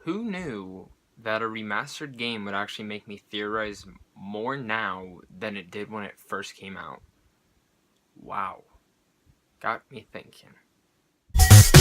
Who knew that a remastered game would actually make me theorize more now than it did when it first came out? Wow. Got me thinking. What's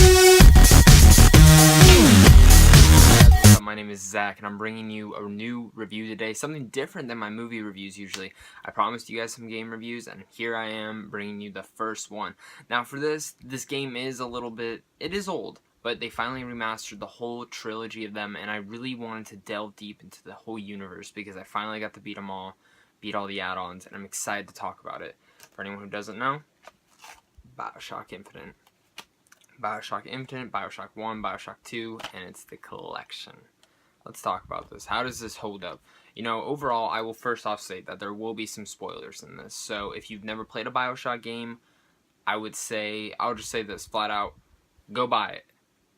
up? My name is Zach, and I'm bringing you a new review today. Something different than my movie reviews usually. I promised you guys some game reviews, and here I am bringing you the first one. Now for this game is a little bit, it is old, but they finally remastered the whole trilogy of them, and I really wanted to delve deep into the whole universe because I finally got to beat them all, beat all the add-ons, and I'm excited to talk about it. For anyone who doesn't know, Bioshock Infinite. Bioshock Infinite, Bioshock 1, Bioshock 2, and it's the collection. Let's talk about this. How does this hold up? You know, overall, I will first off say that there will be some spoilers in this. So if you've never played a Bioshock game, I'll just say this flat out, go buy it.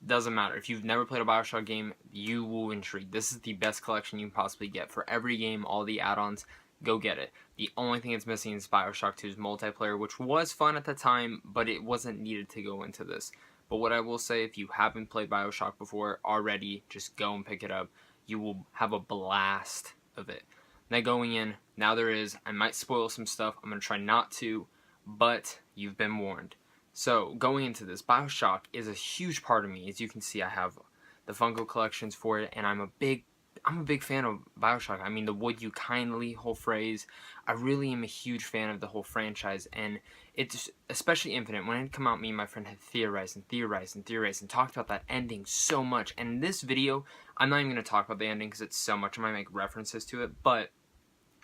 Doesn't matter. If you've never played a Bioshock game, you will intrigue. This is the best collection you can possibly get. For every game, all the add-ons, go get it. The only thing it's missing is Bioshock 2's multiplayer, which was fun at the time, but it wasn't needed to go into this. But what I will say, if you haven't played Bioshock before already, just go and pick it up. You will have a blast of it. Now going in, now there is, I might spoil some stuff. I'm going to try not to, but you've been warned. So going into this, Bioshock is a huge part of me. As you can see, I have the Funko collections for it, and I'm a big fan of Bioshock. I mean, the "would you kindly" whole phrase. I really am a huge fan of the whole franchise, and it's especially Infinite. When it came out, me and my friend had theorized and talked about that ending so much. And in this video, I'm not even going to talk about the ending because it's so much. I might make references to it, but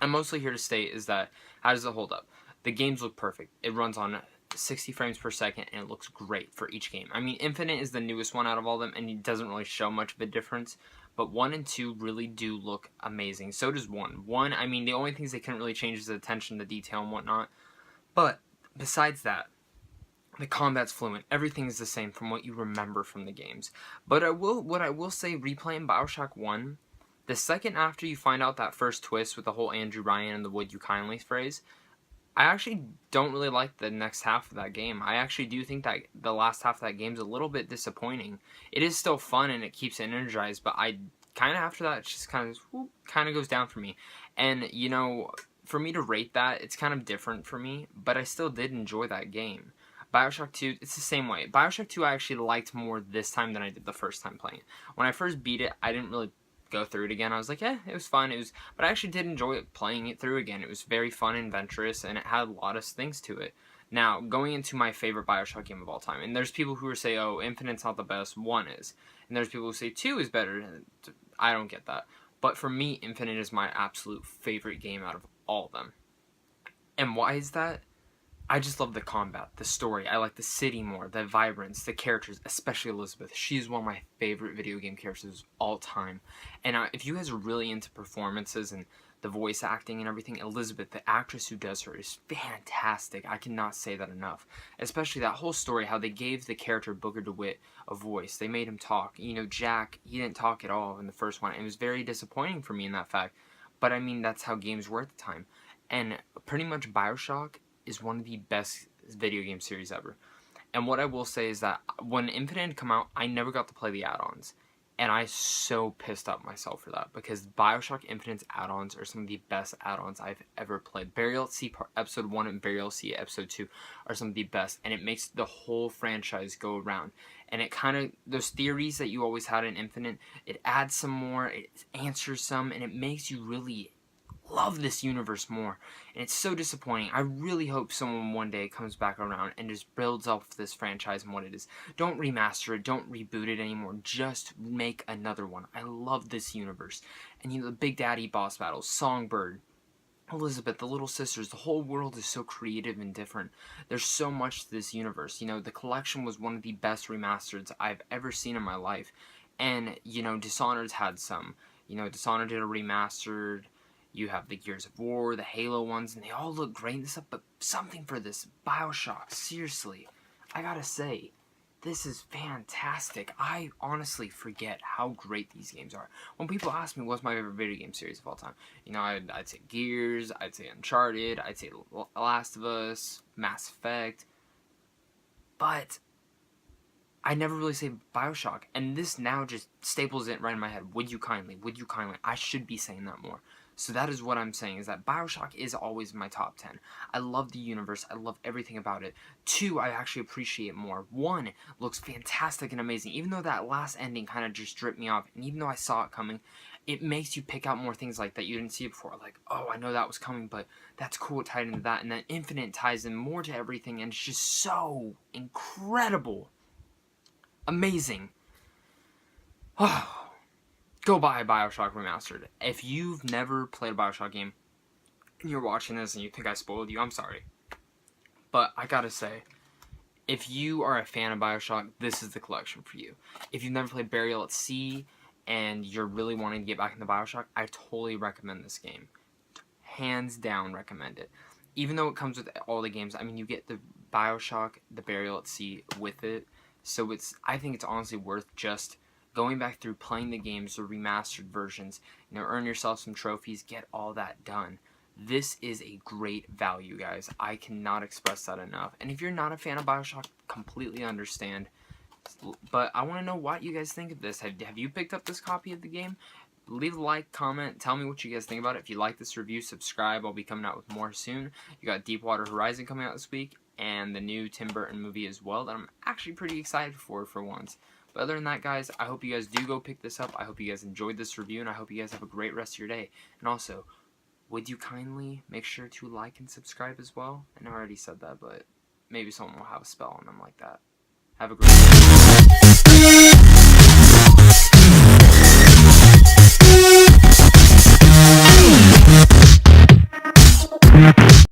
I'm mostly here to state is that how does it hold up? The games look perfect. It runs on 60 frames per second, and it looks great for each game. I mean, Infinite is the newest one out of all of them, and it doesn't really show much of a difference, but 1 and 2 really do look amazing. So does 1. 1, I mean, the only things they couldn't really change is the attention to detail and whatnot, but besides that, the combat's fluent. Everything is the same from what you remember from the games. But what I will say, replaying Bioshock 1, the second after you find out that first twist with the whole Andrew Ryan and the "would you kindly" phrase, I actually don't really like the next half of that game. I actually do think that the last half of that game is a little bit disappointing. It is still fun and it keeps it energized, but I kind of after that, it just kind of goes down for me. And, you know, for me to rate that, it's kind of different for me, but I still did enjoy that game. Bioshock 2, it's the same way. Bioshock 2 I actually liked more this time than I did the first time playing it. When I first beat it, I didn't really go through it again. I was like, yeah, it was fun. But I actually did enjoy it playing it through again. It was very fun and adventurous, and it had a lot of things to it. Now, going into my favorite Bioshock game of all time, and there's people who say, oh, Infinite's not the best, 1 is. And there's people who say 2 is better. I don't get that. But for me, Infinite is my absolute favorite game out of all of them. And why is that? I just love the combat, the story. I like the city more, the vibrance, the characters, especially Elizabeth. She's one of my favorite video game characters of all time. And if you guys are really into performances and the voice acting and everything, Elizabeth, the actress who does her, is fantastic. I cannot say that enough. Especially that whole story, how they gave the character Booker DeWitt a voice. They made him talk. You know, Jack, he didn't talk at all in the first one. It was very disappointing for me in that fact. But I mean, that's how games were at the time. And pretty much Bioshock is one of the best video game series ever. And what I will say is that when Infinite had come out, I never got to play the add-ons. And I so pissed up myself for that, because Bioshock Infinite's add-ons are some of the best add-ons I've ever played. Burial at Sea Episode 1 and Burial at Sea Episode 2 are some of the best, and it makes the whole franchise go around. And it kind of, those theories that you always had in Infinite, it adds some more, it answers some, and it makes you really love this universe more. And it's so disappointing. I really hope someone one day comes back around and just builds off this franchise and what it is. Don't remaster it, don't reboot it anymore, just make another one. I love this universe. And you know, the Big Daddy boss battles, Songbird, Elizabeth, the little sisters, the whole world is so creative and different. There's so much to this universe. You know, the collection was one of the best remasters I've ever seen in my life. And, you know, Dishonored's had some. You know, Dishonored did a remastered. You have the Gears of War, the Halo ones, and they all look great and stuff, but something for this Bioshock, seriously, I gotta say, this is fantastic. I honestly forget how great these games are. When people ask me what's my favorite video game series of all time, you know, I'd say Gears, I'd say Uncharted, I'd say Last of Us, Mass Effect, but I never really say Bioshock, and this now just staples it right in my head. Would you kindly? Would you kindly? I should be saying that more. So that is what I'm saying, is that Bioshock is always my top 10. I love the universe. I love everything about it. 2, I actually appreciate more. 1 looks fantastic and amazing. Even though that last ending kind of just dripped me off, and even though I saw it coming, it makes you pick out more things like that you didn't see before. Like, oh, I know that was coming, but that's cool, it tied into that. And then Infinite ties in more to everything, and it's just so incredible. Amazing. Oh, go buy Bioshock Remastered. If you've never played a Bioshock game and you're watching this and you think I spoiled you, I'm sorry. But I gotta say, if you are a fan of Bioshock, this is the collection for you. If you've never played Burial at Sea and you're really wanting to get back into Bioshock, I totally recommend this game. Hands down recommend it. Even though it comes with all the games, I mean, you get the Bioshock, the Burial at Sea with it. So I think it's honestly worth just going back through, playing the games, the remastered versions, earn yourself some trophies, get all that done. This is a great value, guys. I cannot express that enough. And if you're not a fan of Bioshock, completely understand. But I want to know what you guys think of this. Have you picked up this copy of the game? Leave a like, comment, tell me what you guys think about it. If you like this review, subscribe. I'll be coming out with more soon. You got Deepwater Horizon coming out this week, and the new Tim Burton movie as well that I'm actually pretty excited for once. But other than that, guys, I hope you guys do go pick this up. I hope you guys enjoyed this review, and I hope you guys have a great rest of your day. And also, would you kindly make sure to like and subscribe as well? I know I already said that, but maybe someone will have a spell on them like that. Have a great day.